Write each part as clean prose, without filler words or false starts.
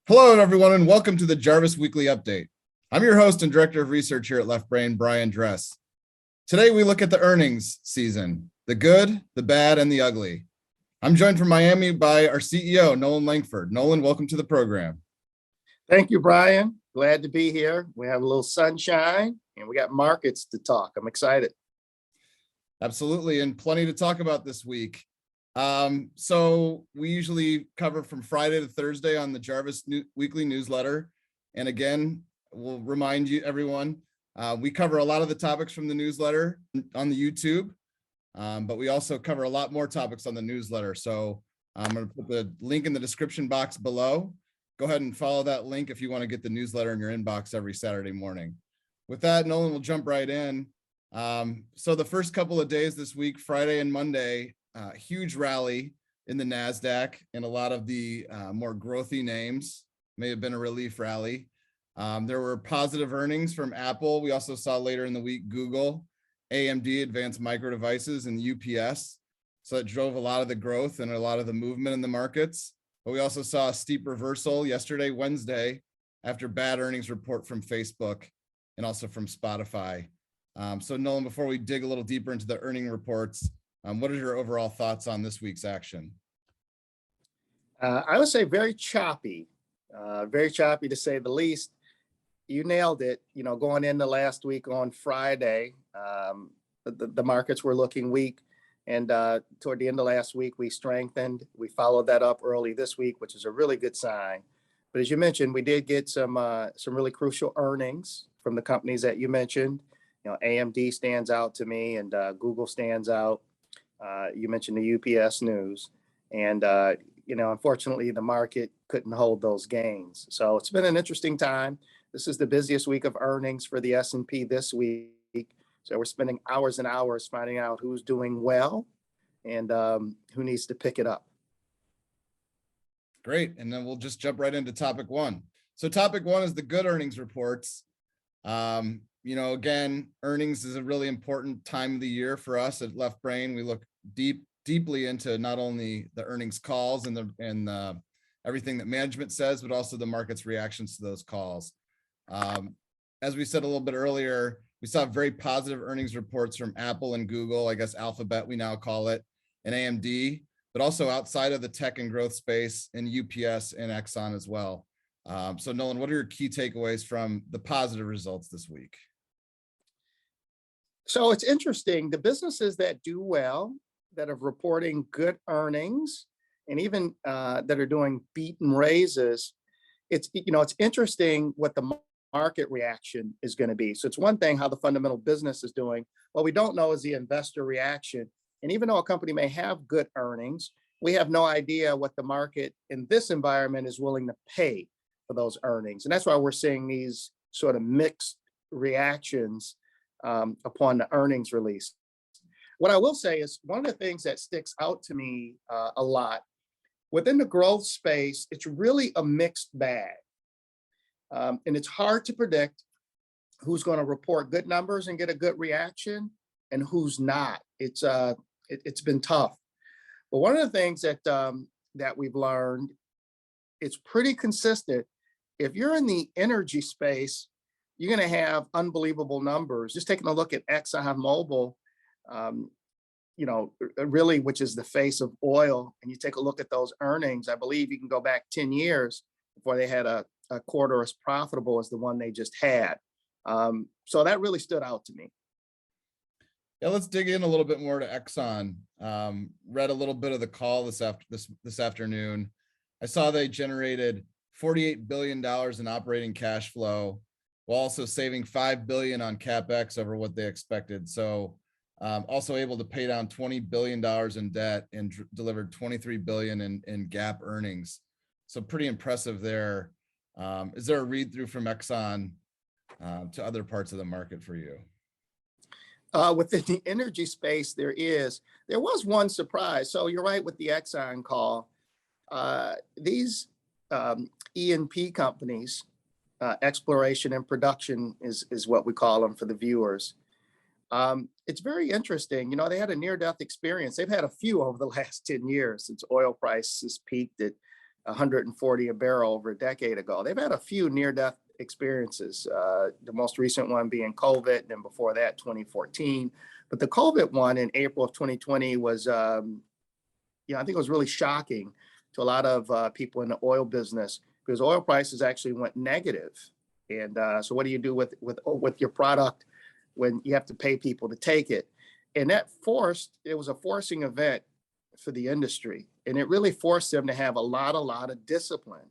Hello, everyone, and welcome to the Jarvis Weekly Update. I'm your host and director of research here at Left Brain, Brian Dress. Today, we look at the earnings season, the good, the bad, and the ugly. I'm joined from Miami by our CEO, Noland Langford. Noland, welcome to the program. Thank you, Brian. Glad to be here. We have a little sunshine and we got markets to talk. I'm excited. Absolutely, and plenty to talk about this week. So we usually cover from Friday to Thursday on the Jarvis Weekly newsletter. And again, we'll remind you, everyone, we cover a lot of the topics from the newsletter on the YouTube, but we also cover a lot more topics on the newsletter. So I'm going to put the link in the description box below. Go ahead and follow that link if you want to get the newsletter in your inbox every Saturday morning. With that, Nolan, we'll jump right in. So the first couple of days this week, Friday and Monday, huge rally in the NASDAQ, and a lot of the more growthy names. May have been a relief rally. There were positive earnings from Apple. We also saw later in the week Google, AMD, Advanced Micro Devices, and UPS. So it drove a lot of the growth and a lot of the movement in the markets. But we also saw a steep reversal yesterday, Wednesday, after bad earnings report from Facebook and also from Spotify. So Nolan, before we dig a little deeper into the earning reports, what are your overall thoughts on this week's action? I would say very choppy to say the least. You nailed it. Going into last week on Friday, the markets were looking weak. And toward the end of last week, we strengthened. We followed that up early this week, which is a really good sign. But as you mentioned, we did get some really crucial earnings from the companies that you mentioned. AMD stands out to me, and Google stands out. You mentioned the UPS news, and unfortunately, the market couldn't hold those gains. So it's been an interesting time. This is the busiest week of earnings for the S&P this week. So we're spending hours and hours finding out who's doing well and who needs to pick it up. Great. And then we'll just jump right into topic one. So topic one is the good earnings reports. Again, earnings is a really important time of the year for us at Left Brain. We look deeply into not only the earnings calls and everything that management says, but also the market's reactions to those calls. As we said a little bit earlier, we saw very positive earnings reports from Apple and Google, I guess Alphabet we now call it, and AMD, but also outside of the tech and growth space in UPS and Exxon as well. So Nolan, what are your key takeaways from the positive results this week? So it's interesting, the businesses that do well, that are reporting good earnings, and even that are doing beat and raises, it's interesting what the market reaction is going to be. So it's one thing how the fundamental business is doing. What we don't know is the investor reaction. And even though a company may have good earnings, we have no idea what the market in this environment is willing to pay for those earnings. And that's why we're seeing these sort of mixed reactions upon the earnings release. What I will say is one of the things that sticks out to me a lot within the growth space, it's really a mixed bag. And it's hard to predict who's going to report good numbers and get a good reaction and who's not. It's been tough. But one of the things that we've learned, it's pretty consistent. If you're in the energy space, you're going to have unbelievable numbers. Just taking a look at ExxonMobil, really, which is the face of oil, and you take a look at those earnings, I believe you can go back 10 years before they had a quarter as profitable as the one they just had. So that really stood out to me. Yeah, let's dig in a little bit more to Exxon. Read a little bit of the call this afternoon. I saw they generated $48 billion in operating cash flow, while also saving $5 billion on CapEx over what they expected. So also able to pay down $20 billion in debt and delivered $23 billion in GAAP earnings. So pretty impressive there. Is there a read through from Exxon to other parts of the market for you? Within the energy space, there was one surprise. So you're right with the Exxon call. These E&P companies, exploration and production is what we call them for the viewers. It's very interesting. They had a near-death experience. They've had a few over the last 10 years since oil prices peaked at 140 a barrel over a decade ago. They've had a few near-death experiences, the most recent one being COVID, and before that, 2014. But the COVID one in April of 2020 was, I think it was really shocking to a lot of people in the oil business because oil prices actually went negative. And so what do you do with your product when you have to pay people to take it? And it was a forcing event for the industry. And it really forced them to have a lot of discipline.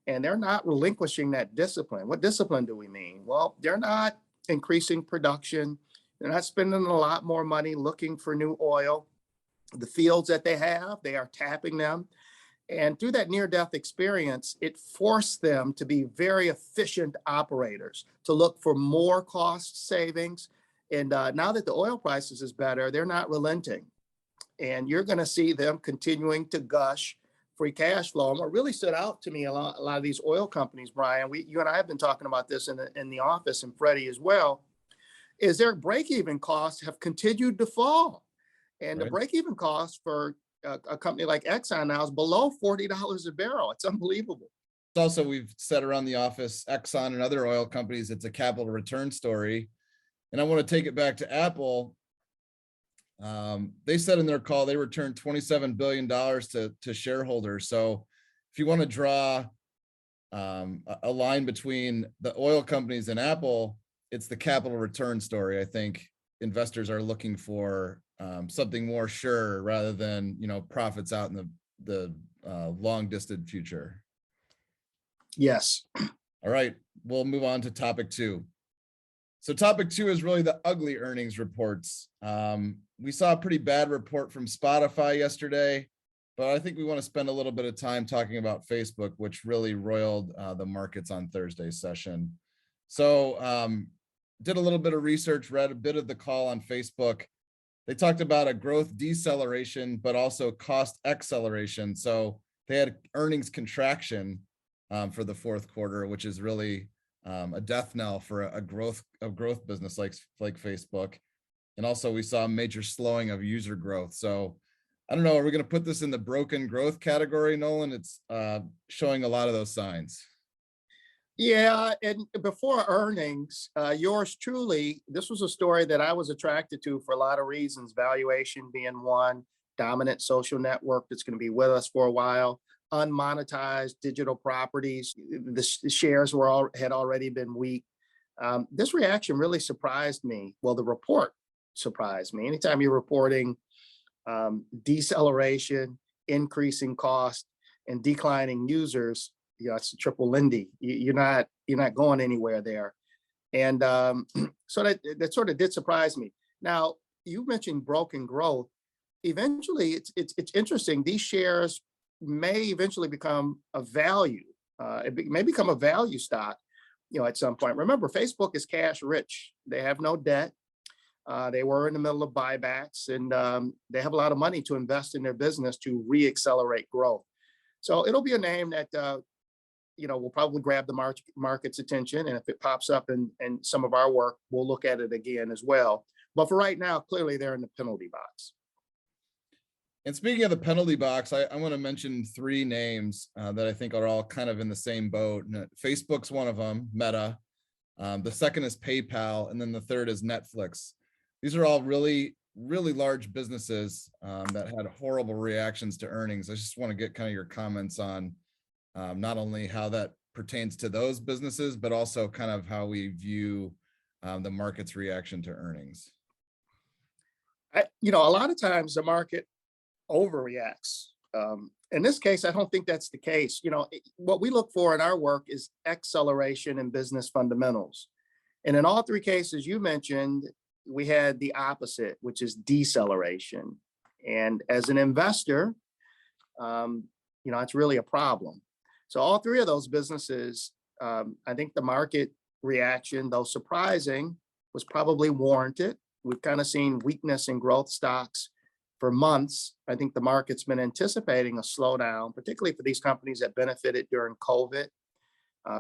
And they're not relinquishing that discipline. What discipline do we mean? Well, they're not increasing production. They're not spending a lot more money looking for new oil. The fields that they have, they are tapping them. And through that near-death experience, it forced them to be very efficient operators, to look for more cost savings. And now that the oil prices is better, they're not relenting. And you're going to see them continuing to gush free cash flow. And what really stood out to me, a lot of these oil companies, Brian, you and I have been talking about this in the office, and Freddie as well, is their break-even costs have continued to fall. And the break-even cost for a company like Exxon now is below $40 a barrel. It's unbelievable. Also, we've said around the office, Exxon and other oil companies, it's a capital return story. And I want to take it back to Apple. They said in their call, they returned $27 billion to shareholders. So if you want to draw a line between the oil companies and Apple, it's the capital return story. I think investors are looking for something more sure rather than, profits out in the long distant future. Yes. All right, we'll move on to topic 2. So topic 2 is really the ugly earnings reports. We saw a pretty bad report from Spotify yesterday, but I think we want to spend a little bit of time talking about Facebook, which really roiled the markets on Thursday's session. So did a little bit of research, read a bit of the call on Facebook. They talked about a growth deceleration, but also cost acceleration. So they had earnings contraction for the fourth quarter, which is really a death knell for a growth business like Facebook. And also we saw a major slowing of user growth. So I don't know, are we going to put this in the broken growth category, Noland? It's showing a lot of those signs. Yeah, and before earnings, yours truly, this was a story that I was attracted to for a lot of reasons, valuation being one, dominant social network that's going to be with us for a while, unmonetized digital properties. The shares had already been weak. This reaction really surprised me. Well, the report surprised me. Anytime you're reporting deceleration, increasing cost, and declining users, it's a triple Lindy. You're not going anywhere there. And so that sort of did surprise me. Now, you mentioned broken growth. Eventually, it's interesting. These shares may eventually become a value. It may become a value stock, at some point. Remember, Facebook is cash rich. They have no debt. They were in the middle of buybacks, and they have a lot of money to invest in their business to re-accelerate growth. So it'll be a name that will probably grab the market's attention. And if it pops up in some of our work, we'll look at it again as well. But for right now, clearly they're in the penalty box. And speaking of the penalty box, I want to mention 3 names that I think are all kind of in the same boat. Facebook's one of them, Meta. The second is PayPal. And then the third is Netflix. These are all really, really large businesses that had horrible reactions to earnings. I just want to get kind of your comments on not only how that pertains to those businesses, but also kind of how we view the market's reaction to earnings. A lot of times the market overreacts. In this case, I don't think that's the case. What we look for in our work is acceleration in business fundamentals. And in all 3 cases you mentioned, we had the opposite, which is deceleration. And as an investor, it's really a problem. So all 3 of those businesses, I think the market reaction, though surprising, was probably warranted. We've kind of seen weakness in growth stocks for months. I think the market's been anticipating a slowdown, particularly for these companies that benefited during COVID.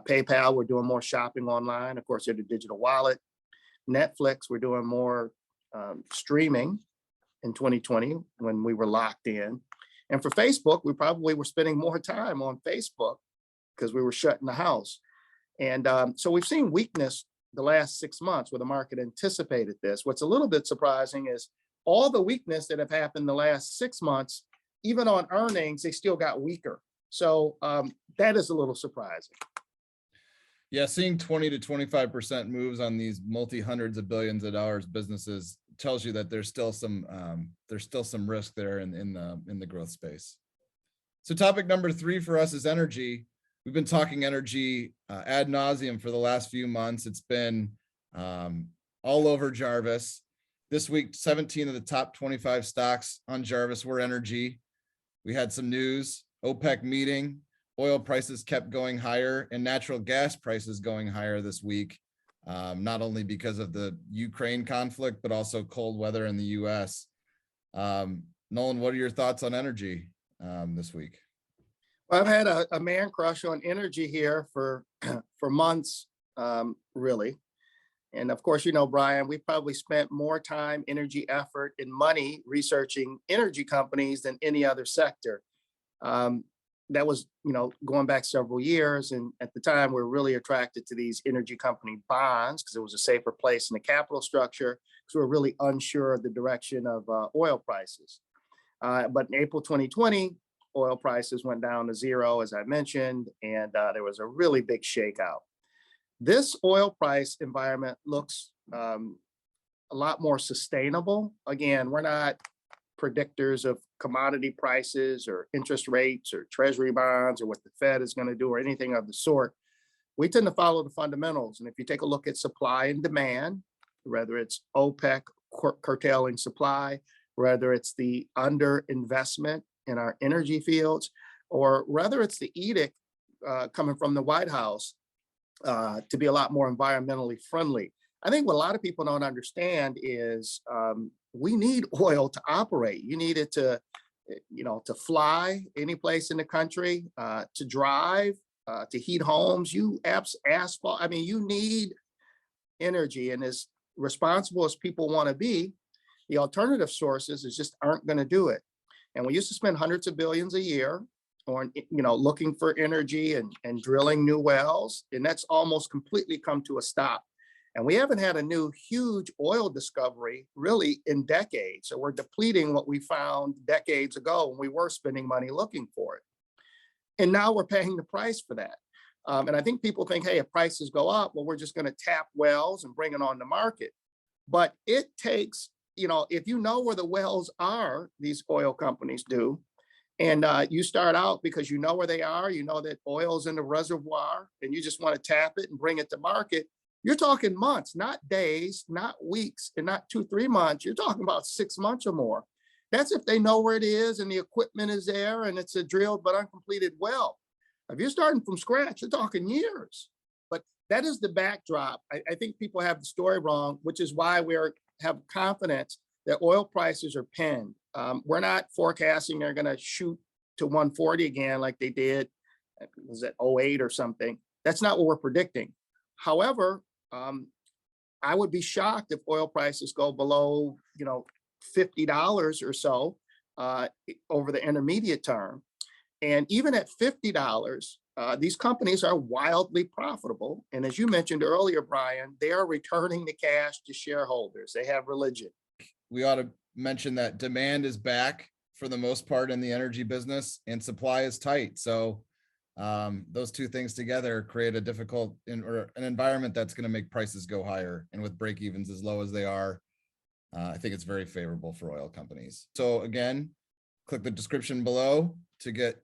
PayPal, we're doing more shopping online. Of course, they're the digital wallet. Netflix, we're doing more streaming in 2020 when we were locked in. And for Facebook, we probably were spending more time on Facebook because we were shut in the house. And so we've seen weakness the last 6 months where the market anticipated this. What's a little bit surprising is all the weakness that have happened the last 6 months, even on earnings, they still got weaker. So that is a little surprising. Yeah, seeing 20 to 25% moves on these multi-hundreds of billions of dollars businesses tells you that there's still some risk there in the growth space. So topic number 3 for us is energy. We've been talking energy ad nauseum for the last few months. It's been all over Jarvis. This week, 17 of the top 25 stocks on Jarvis were energy. We had some news, OPEC meeting, oil prices kept going higher, and natural gas prices going higher this week, not only because of the Ukraine conflict, but also cold weather in the US. Noland, what are your thoughts on energy this week? Well, I've had a man crush on energy here for months, really. And of course, you know, Brian, we probably spent more time, energy, effort, and money researching energy companies than any other sector. That was, you know, going back several years. And at the time, we were really attracted to these energy company bonds because it was a safer place in the capital structure, because we were really unsure of the direction of oil prices. But in April 2020, oil prices went down to zero, as I mentioned, and there was a really big shakeout. This oil price environment looks a lot more sustainable. Again, we're not predictors of commodity prices or interest rates or treasury bonds or what the Fed is going to do or anything of the sort. We tend to follow the fundamentals. And if you take a look at supply and demand, whether it's OPEC curtailing supply, whether it's the underinvestment in our energy fields, or whether it's the edict coming from the White House to be a lot more environmentally friendly. I think what a lot of people don't understand is we need oil to operate. You need it to, you know, to fly any place in the country, to drive, to heat homes, asphalt. I mean, you need energy, and as responsible as people want to be, the alternative sources just aren't going to do it. And we used to spend hundreds of billions a year on, you know, looking for energy and drilling new wells, and that's almost completely come to a stop. And we haven't had a new huge oil discovery really in decades. So we're depleting what we found decades ago when we were spending money looking for it. And now we're paying the price for that. And I think people think, hey, if prices go up, well, we're just going to tap wells and bring it on the market. But it takes, you know, if you know where the wells are, these oil companies do, and you start out because you know where they are, you know that oil's in the reservoir, and you just want to tap it and bring it to market. You're talking months, not days, not weeks, and not 2-3 months. You're talking about 6 months or more. That's if they know where it is and the equipment is there and it's a drilled but uncompleted well. If you're starting from scratch, you're talking years. But that is the backdrop. I think people have the story wrong, which is why we have confidence that oil prices are pinned. We're not forecasting they're going to shoot to 140 again like they did, was it 08 or something? That's not what we're predicting. However, I would be shocked if oil prices go below, you know, $50 or so over the intermediate term. And even at $50, these companies are wildly profitable. And as you mentioned earlier, Brian, they are returning the cash to shareholders. They have religion. We ought to mention that demand is back for the most part in the energy business, and supply is tight. So those two things together create a difficult or an environment that's going to make prices go higher. And with break evens as low as they are, I think it's very favorable for oil companies. So again, click the description below to get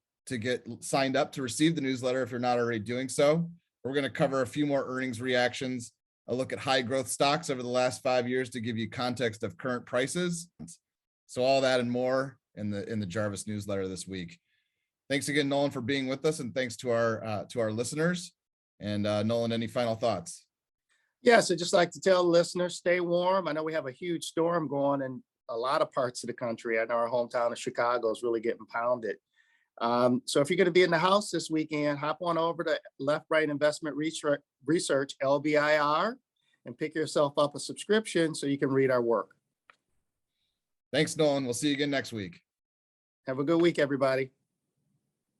signed up to receive the newsletter if you're not already doing so. We're going to cover a few more earnings reactions, a look at high growth stocks over the last 5 years to give you context of current prices. So all that and more in the Jarvis newsletter this week. Thanks again, Noland, for being with us, and thanks to our listeners. And Noland, any final thoughts? Yes, I'd just like to tell the listeners, stay warm. I know we have a huge storm going in a lot of parts of the country. I know our hometown of Chicago is really getting pounded. So if you're going to be in the house this weekend, hop on over to Left Right Investment Research, LBIR, and pick yourself up a subscription so you can read our work. Thanks, Noland. We'll see you again next week. Have a good week, everybody.